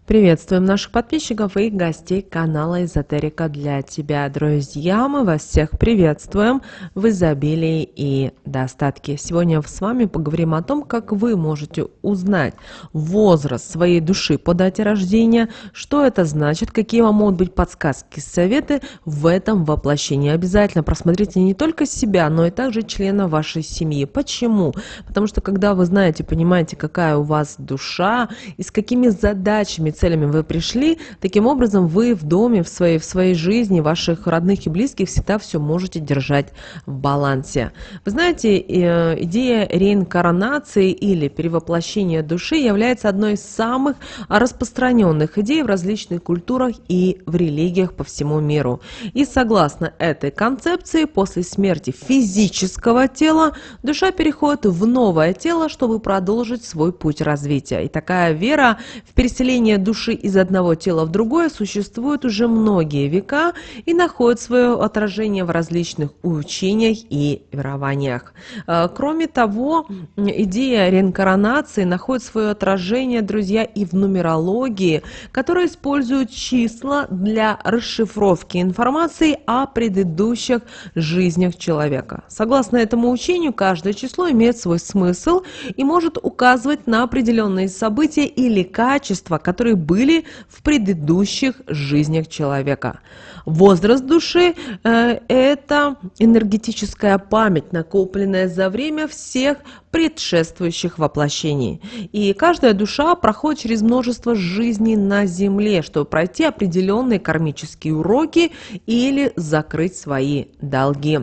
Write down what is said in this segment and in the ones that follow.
Приветствуем наших подписчиков и гостей канала Эзотерика для тебя, друзья. Мы вас всех приветствуем в изобилии и достатке. Сегодня с вами поговорим о том, как вы можете узнать возраст своей души по дате рождения, что это значит, какие вам могут быть подсказки, советы в этом воплощении. Обязательно просмотрите не только себя, но и также члена вашей семьи. Почему? Потому что когда вы знаете, понимаете, какая у вас душа и с какими задачами, целями вы пришли, таким образом вы в доме, в своей жизни, ваших родных и близких всегда все можете держать в балансе. Вы знаете, идея реинкарнации или перевоплощения души является одной из самых распространенных идей в различных культурах и в религиях по всему миру. И согласно этой концепции, после смерти физического тела душа переходит в новое тело, чтобы продолжить свой путь развития. И такая вера в переселение души из одного тела в другое существует уже многие века и находит свое отражение в различных учениях и верованиях. Кроме того, идея реинкарнации находит свое отражение, друзья, и в нумерологии, которая использует числа для расшифровки информации о предыдущих жизнях человека. Согласно этому учению, каждое число имеет свой смысл и может указывать на определенные события или качества, которые были в предыдущих жизнях человека. Возраст души это энергетическая память, накопленная за время всех предшествующих воплощений. И каждая душа проходит через множество жизней на Земле, чтобы пройти определенные кармические уроки или закрыть свои долги.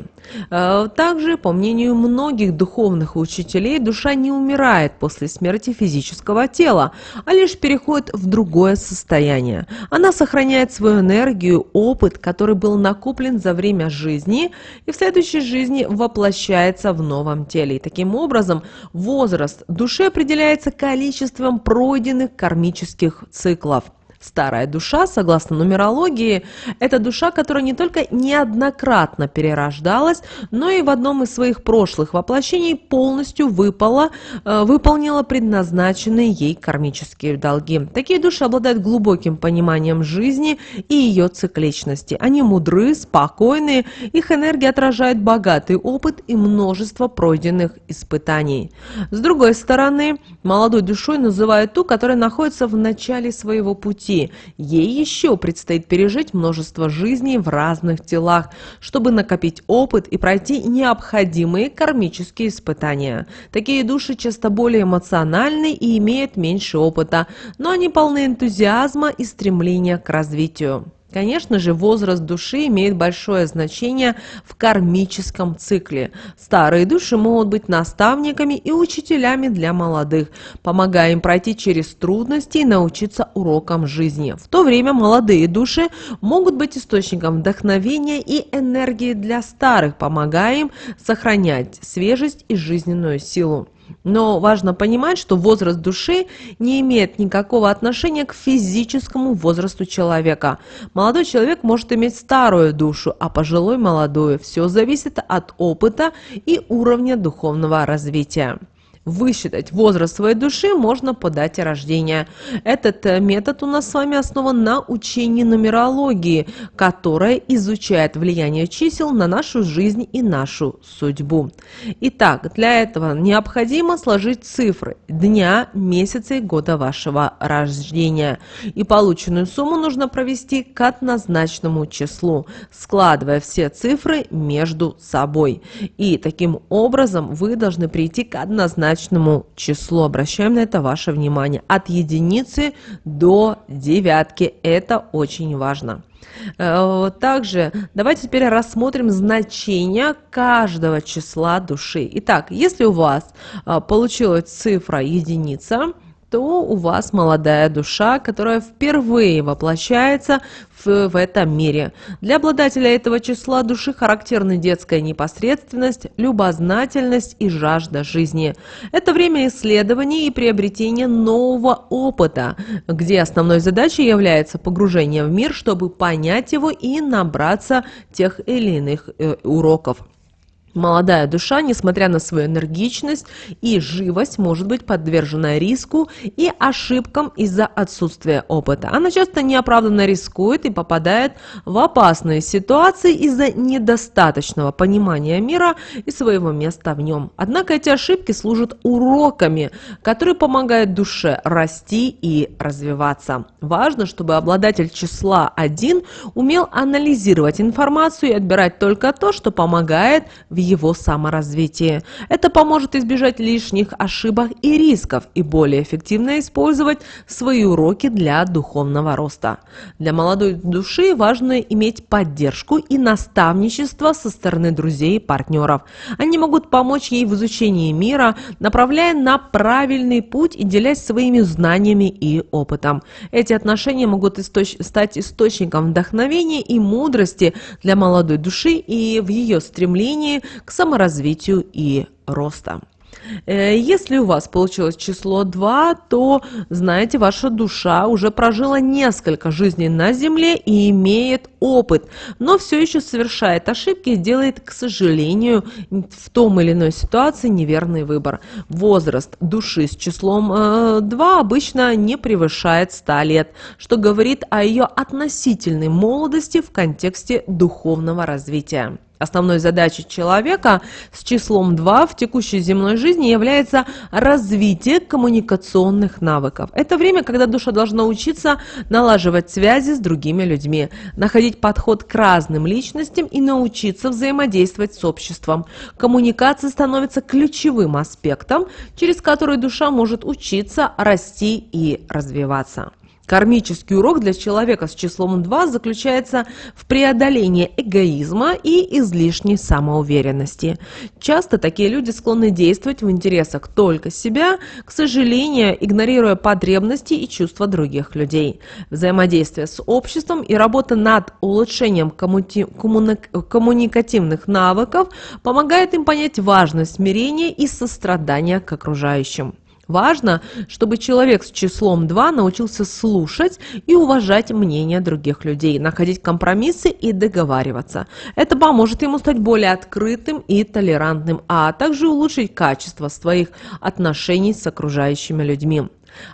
Также, по мнению многих духовных учителей, душа не умирает после смерти физического тела, а лишь переходит в другое состояние. Она сохраняет свою энергию, опыт, который был накоплен за время жизни, и в следующей жизни воплощается в новом теле. И таким образом, возраст души определяется количеством пройденных кармических циклов. Старая душа, согласно нумерологии, это душа, которая не только неоднократно перерождалась, но и в одном из своих прошлых воплощений полностью выполнила предназначенные ей кармические долги. Такие души обладают глубоким пониманием жизни и ее цикличности. Они мудры, спокойны, их энергия отражает богатый опыт и множество пройденных испытаний. С другой стороны, молодой душой называют ту, которая находится в начале своего пути. Ей еще предстоит пережить множество жизней в разных телах, чтобы накопить опыт и пройти необходимые кармические испытания. Такие души часто более эмоциональны и имеют меньше опыта, но они полны энтузиазма и стремления к развитию. Конечно же, возраст души имеет большое значение в кармическом цикле. Старые души могут быть наставниками и учителями для молодых, помогая им пройти через трудности и научиться урокам жизни. В то время молодые души могут быть источником вдохновения и энергии для старых, помогая им сохранять свежесть и жизненную силу. Но важно понимать, что возраст души не имеет никакого отношения к физическому возрасту человека. Молодой человек может иметь старую душу, а пожилой – молодую. Все зависит от опыта и уровня духовного развития. Высчитать возраст своей души можно по дате рождения. Этот метод у нас с вами основан на учении нумерологии, которая изучает влияние чисел на нашу жизнь и нашу судьбу. Итак, для этого необходимо сложить цифры дня, месяца и года вашего рождения. И полученную сумму нужно провести к однозначному числу, складывая все цифры между собой. И таким образом вы должны прийти к однозначному числу. Обращаем на это ваше внимание. От единицы до девятки. Это очень важно. Также давайте теперь рассмотрим значение каждого числа души. Итак, если у вас получилась цифра единица, то у вас молодая душа, которая впервые воплощается в этом мире. Для обладателя этого числа души характерны детская непосредственность, любознательность и жажда жизни. Это время исследований и приобретения нового опыта, где основной задачей является погружение в мир, чтобы понять его и набраться тех или иных уроков. Молодая душа, несмотря на свою энергичность и живость, может быть подвержена риску и ошибкам из-за отсутствия опыта. Она часто неоправданно рискует и попадает в опасные ситуации из-за недостаточного понимания мира и своего места в нем. Однако эти ошибки служат уроками, которые помогают душе расти и развиваться. Важно, чтобы обладатель числа 1 умел анализировать информацию и отбирать только то, что помогает в его саморазвитии. Это поможет избежать лишних ошибок и рисков и более эффективно использовать свои уроки для духовного роста. Для молодой души важно иметь поддержку и наставничество со стороны друзей и партнеров. Они могут помочь ей в изучении мира, направляя на правильный путь и делясь своими знаниями и опытом. Эти отношения могут стать источником вдохновения и мудрости для молодой души и в ее стремлении к саморазвитию и роста. Если у вас получилось число 2, то, знаете, ваша душа уже прожила несколько жизней на Земле и имеет опыт, но все еще совершает ошибки и делает, к сожалению, в том или иной ситуации неверный выбор. Возраст души с числом 2 обычно не превышает 100 лет, что говорит о ее относительной молодости в контексте духовного развития. Основной задачей человека с числом 2 в текущей земной жизни является развитие коммуникационных навыков. Это время, когда душа должна учиться налаживать связи с другими людьми, находить подход к разным личностям и научиться взаимодействовать с обществом. Коммуникация становится ключевым аспектом, через который душа может учиться, расти и развиваться. Кармический урок для человека с числом 2 заключается в преодолении эгоизма и излишней самоуверенности. Часто такие люди склонны действовать в интересах только себя, к сожалению, игнорируя потребности и чувства других людей. Взаимодействие с обществом и работа над улучшением коммуникативных навыков помогает им понять важность смирения и сострадания к окружающим. Важно, чтобы человек с числом 2 научился слушать и уважать мнение других людей, находить компромиссы и договариваться. Это поможет ему стать более открытым и толерантным, а также улучшить качество своих отношений с окружающими людьми.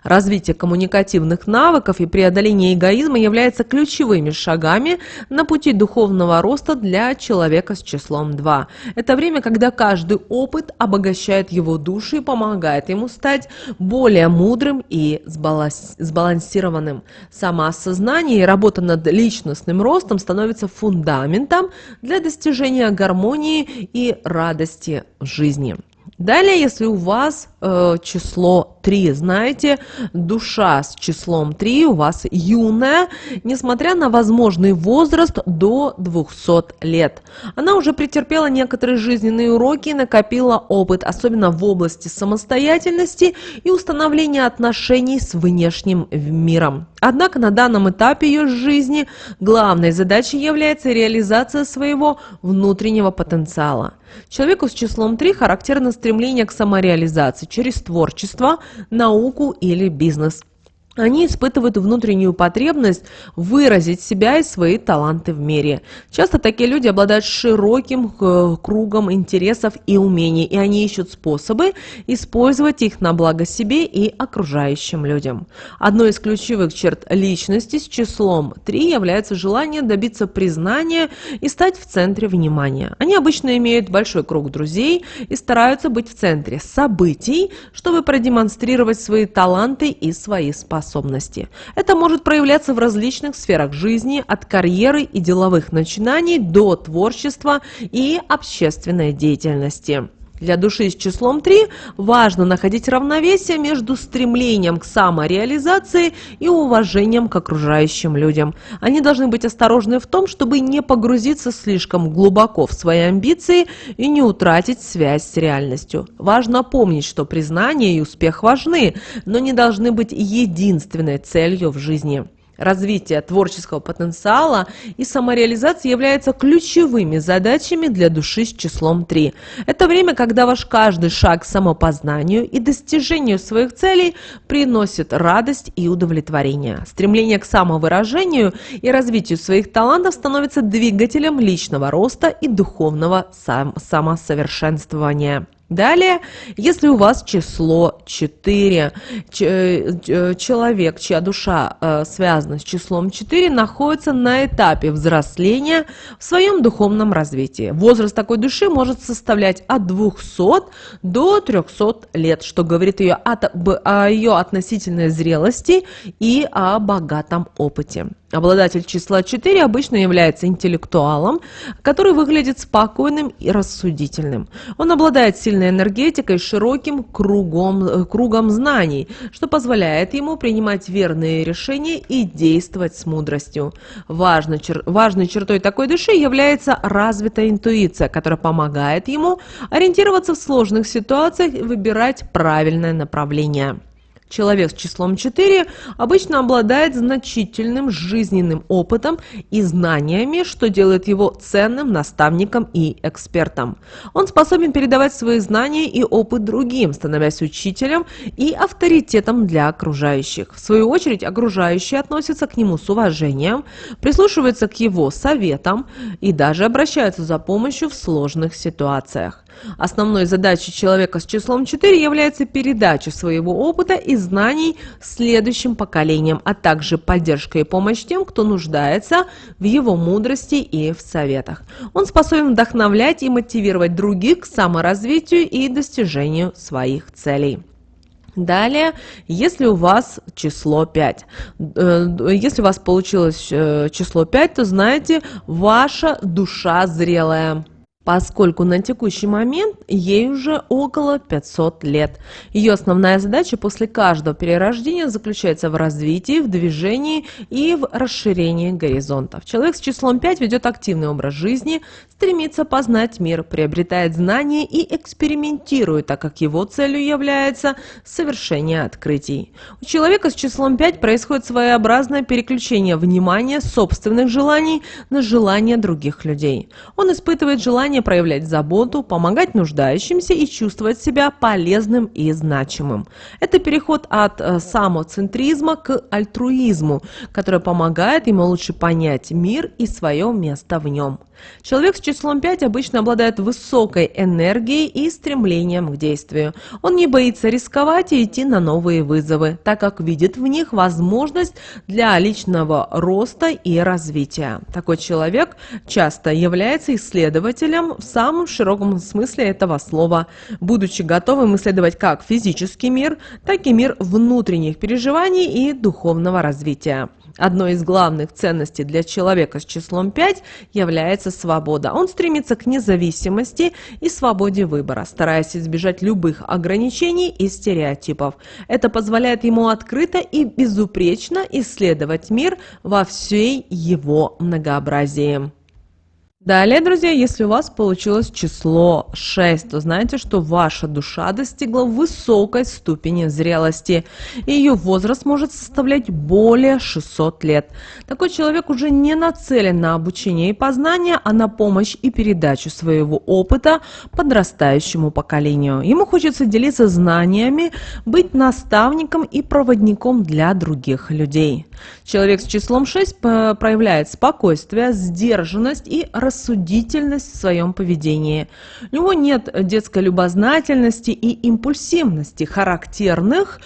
Развитие коммуникативных навыков и преодоление эгоизма являются ключевыми шагами на пути духовного роста для человека с числом 2. Это время, когда каждый опыт обогащает его душу и помогает ему стать более мудрым и сбалансированным. Самоосознание и работа над личностным ростом становятся фундаментом для достижения гармонии и радости в жизни. Далее, если у вас число 3, знаете, душа с числом 3 у вас юная, несмотря на возможный возраст до 200 лет. Она уже претерпела некоторые жизненные уроки и накопила опыт, особенно в области самостоятельности и установления отношений с внешним миром. Однако на данном этапе ее жизни главной задачей является реализация своего внутреннего потенциала. Человеку с числом 3 характерно стремление к самореализации через творчество, науку или бизнес. Они испытывают внутреннюю потребность выразить себя и свои таланты в мире. Часто такие люди обладают широким кругом интересов и умений, и они ищут способы использовать их на благо себе и окружающим людям. Одной из ключевых черт личности с числом 3 является желание добиться признания и стать в центре внимания. Они обычно имеют большой круг друзей и стараются быть в центре событий, чтобы продемонстрировать свои таланты и свои способности. Это может проявляться в различных сферах жизни, от карьеры и деловых начинаний до творчества и общественной деятельности. Для души с числом 3 важно находить равновесие между стремлением к самореализации и уважением к окружающим людям. Они должны быть осторожны в том, чтобы не погрузиться слишком глубоко в свои амбиции и не утратить связь с реальностью. Важно помнить, что признание и успех важны, но не должны быть единственной целью в жизни. Развитие творческого потенциала и самореализация являются ключевыми задачами для души с числом 3. Это время, когда ваш каждый шаг к самопознанию и достижению своих целей приносит радость и удовлетворение. Стремление к самовыражению и развитию своих талантов становится двигателем личного роста и духовного самосовершенствования. Далее, если у вас число 4, человек, чья душа связана с числом 4, находится на этапе взросления в своем духовном развитии. Возраст такой души может составлять от 200 до 300 лет, что говорит о ее относительной зрелости и о богатом опыте. Обладатель числа 4 обычно является интеллектуалом, который выглядит спокойным и рассудительным. Он обладает сильной энергетикой, широким кругом знаний, что позволяет ему принимать верные решения и действовать с мудростью. Важной чертой такой души является развитая интуиция, которая помогает ему ориентироваться в сложных ситуациях и выбирать правильное направление. Человек с числом 4 обычно обладает значительным жизненным опытом и знаниями, что делает его ценным наставником и экспертом. Он способен передавать свои знания и опыт другим, становясь учителем и авторитетом для окружающих. В свою очередь, окружающие относятся к нему с уважением, прислушиваются к его советам и даже обращаются за помощью в сложных ситуациях. Основной задачей человека с числом 4 является передача своего опыта и знаний следующим поколениям, а также поддержка и помощь тем, кто нуждается в его мудрости и в советах. Он способен вдохновлять и мотивировать других к саморазвитию и достижению своих целей. Далее, если у вас число 5, если у вас получилось число 5, то знаете, ваша душа зрелая, поскольку на текущий момент ей уже около 500 лет. Ее основная задача после каждого перерождения заключается в развитии, в движении и в расширении горизонтов. Человек с числом 5 ведет активный образ жизни, стремится познать мир, приобретает знания и экспериментирует, так как его целью является совершение открытий. У человека с числом 5 происходит своеобразное переключение внимания собственных желаний на желания других людей. Он испытывает желание проявлять заботу, помогать нуждающимся и чувствовать себя полезным и значимым. Это переход от самоцентризма к альтруизму, который помогает ему лучше понять мир и свое место в нем. Человек с числом 5 обычно обладает высокой энергией и стремлением к действию. Он не боится рисковать и идти на новые вызовы, так как видит в них возможность для личного роста и развития. Такой человек часто является исследователем в самом широком смысле этого слова, будучи готовым исследовать как физический мир, так и мир внутренних переживаний и духовного развития. Одной из главных ценностей для человека с числом 5 является свобода. Он стремится к независимости и свободе выбора, стараясь избежать любых ограничений и стереотипов. Это позволяет ему открыто и безупречно исследовать мир во всей его многообразии. Далее, друзья, если у вас получилось число 6, то знаете, что ваша душа достигла высокой ступени зрелости, и ее возраст может составлять более 600 лет. Такой человек уже не нацелен на обучение и познание, а на помощь и передачу своего опыта подрастающему поколению. Ему хочется делиться знаниями, быть наставником и проводником для других людей. Человек с числом 6 проявляет спокойствие, сдержанность и рассудительность в своем поведении. У него нет детской любознательности и импульсивности, характерных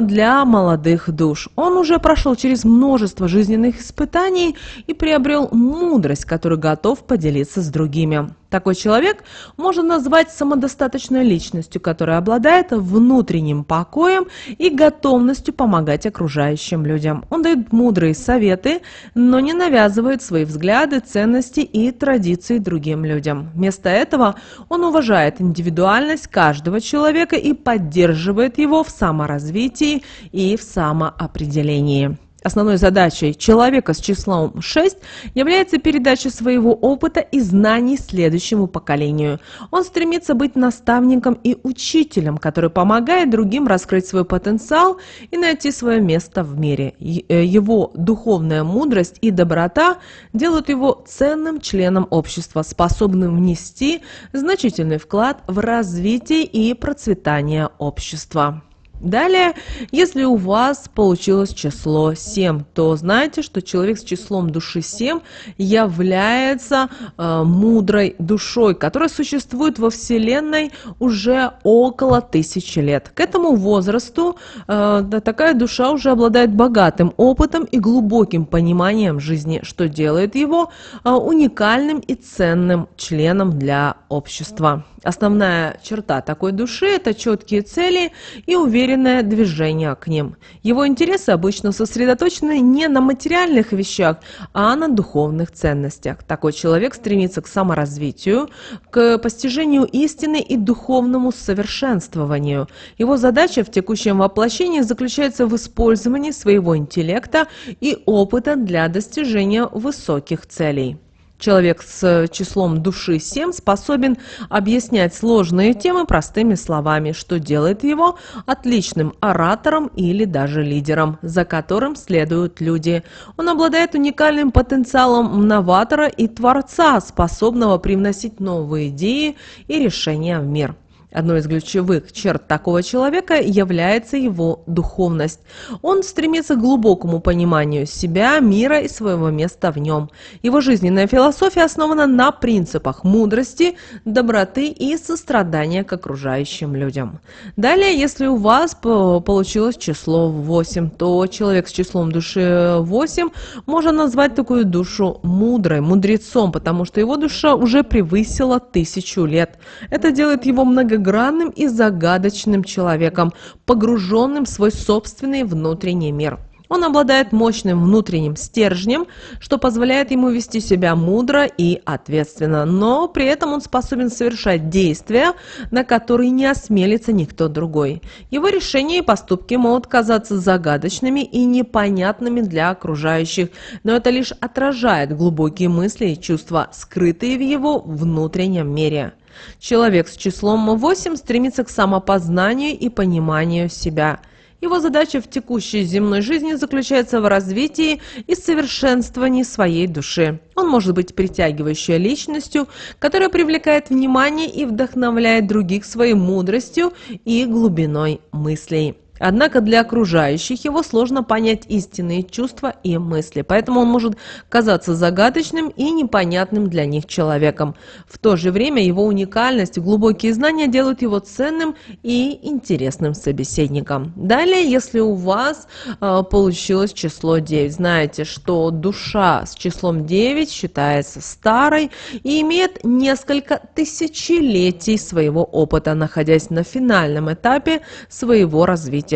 для молодых душ. Он уже прошел через множество жизненных испытаний и приобрел мудрость, которую готов поделиться с другими. Такой человек можно назвать самодостаточной личностью, которая обладает внутренним покоем и готовностью помогать окружающим людям. Он дает мудрые советы, но не навязывает свои взгляды, ценности и традиции другим людям. Вместо этого он уважает индивидуальность каждого человека и поддерживает его в саморазвитии и в самоопределении. Основной задачей человека с числом 6 является передача своего опыта и знаний следующему поколению. Он стремится быть наставником и учителем, который помогает другим раскрыть свой потенциал и найти свое место в мире. Его духовная мудрость и доброта делают его ценным членом общества, способным внести значительный вклад в развитие и процветание общества. Далее, если у вас получилось число 7, то знайте, что человек с числом души 7 является мудрой душой, которая существует во Вселенной уже около 1000 лет. К этому возрасту такая душа уже обладает богатым опытом и глубоким пониманием жизни, что делает его уникальным и ценным членом для общества. Основная черта такой души – это четкие цели и уверенное движение к ним. Его интересы обычно сосредоточены не на материальных вещах, а на духовных ценностях. Такой человек стремится к саморазвитию, к постижению истины и духовному совершенствованию. Его задача в текущем воплощении заключается в использовании своего интеллекта и опыта для достижения высоких целей. Человек с числом души 7 способен объяснять сложные темы простыми словами, что делает его отличным оратором или даже лидером, за которым следуют люди. Он обладает уникальным потенциалом новатора и творца, способного привносить новые идеи и решения в мир. Одной из ключевых черт такого человека является его духовность. Он стремится к глубокому пониманию себя, мира и своего места в нем. Его жизненная философия основана на принципах мудрости, доброты и сострадания к окружающим людям. Далее, если у вас получилось число 8, то человек с числом души 8 можно назвать такую душу мудрой, мудрецом, потому что его душа уже превысила 1000 лет. Это делает его многогранным и загадочным человеком, погруженным в свой собственный внутренний мир. Он обладает мощным внутренним стержнем, что позволяет ему вести себя мудро и ответственно, но при этом он способен совершать действия, на которые не осмелится никто другой. Его решения и поступки могут казаться загадочными и непонятными для окружающих, но это лишь отражает глубокие мысли и чувства, скрытые в его внутреннем мире. Человек с числом 8 стремится к самопознанию и пониманию себя. Его задача в текущей земной жизни заключается в развитии и совершенствовании своей души. Он может быть притягивающей личностью, которая привлекает внимание и вдохновляет других своей мудростью и глубиной мыслей. Однако для окружающих его сложно понять истинные чувства и мысли, поэтому он может казаться загадочным и непонятным для них человеком. В то же время его уникальность и глубокие знания делают его ценным и интересным собеседником. Далее, если у вас получилось число 9, знаете, что душа с числом 9 считается старой и имеет несколько тысячелетий своего опыта, находясь на финальном этапе своего развития.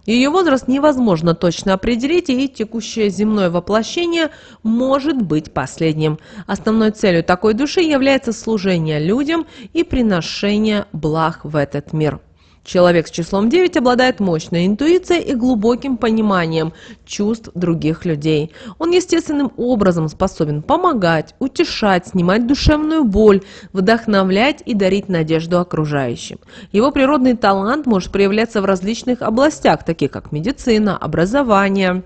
Ее возраст невозможно точно определить, и текущее земное воплощение может быть последним. Основной целью такой души является служение людям и приношение благ в этот мир. Человек с числом 9 обладает мощной интуицией и глубоким пониманием чувств других людей. Он естественным образом способен помогать, утешать, снимать душевную боль, вдохновлять и дарить надежду окружающим. Его природный талант может проявляться в различных областях, таких как медицина, образование,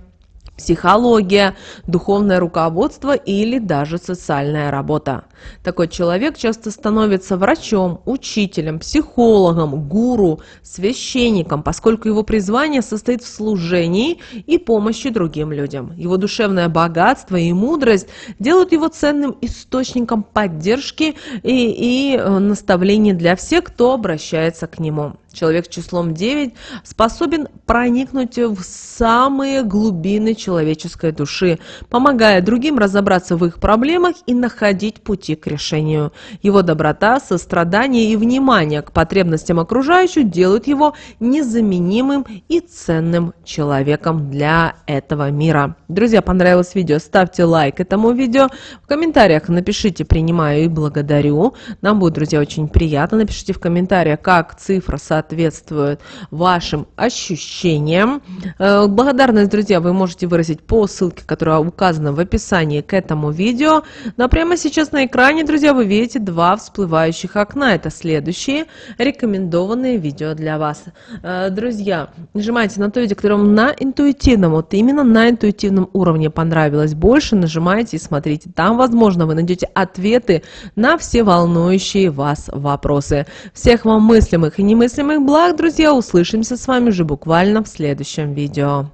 психология, духовное руководство или даже социальная работа. Такой человек часто становится врачом, учителем, психологом, гуру, священником, поскольку его призвание состоит в служении и помощи другим людям. Его душевное богатство и мудрость делают его ценным источником поддержки и наставлений для всех, кто обращается к нему. Человек с числом 9 способен проникнуть в самые глубины человеческой души, помогая другим разобраться в их проблемах и находить пути к решению. Его доброта, сострадание и внимание к потребностям окружающих делают его незаменимым и ценным человеком для этого мира. Друзья, понравилось видео? Ставьте лайк этому видео. В комментариях напишите «принимаю» и «благодарю». Нам будет, друзья, очень приятно. Напишите в комментариях, как цифра соответствует соответствует вашим ощущениям. Благодарность, друзья, вы можете выразить по ссылке, которая указана в описании к этому видео. Но прямо сейчас на экране, друзья, вы видите два всплывающих окна. Это следующие рекомендованные видео для вас. Друзья, нажимайте на то видео, которое вам на интуитивном, вот именно на интуитивном уровне понравилось больше. Нажимайте и смотрите. Там, возможно, вы найдете ответы на все волнующие вас вопросы. Всех вам мыслимых и немыслимых благ, друзья. Услышимся с вами уже буквально в следующем видео.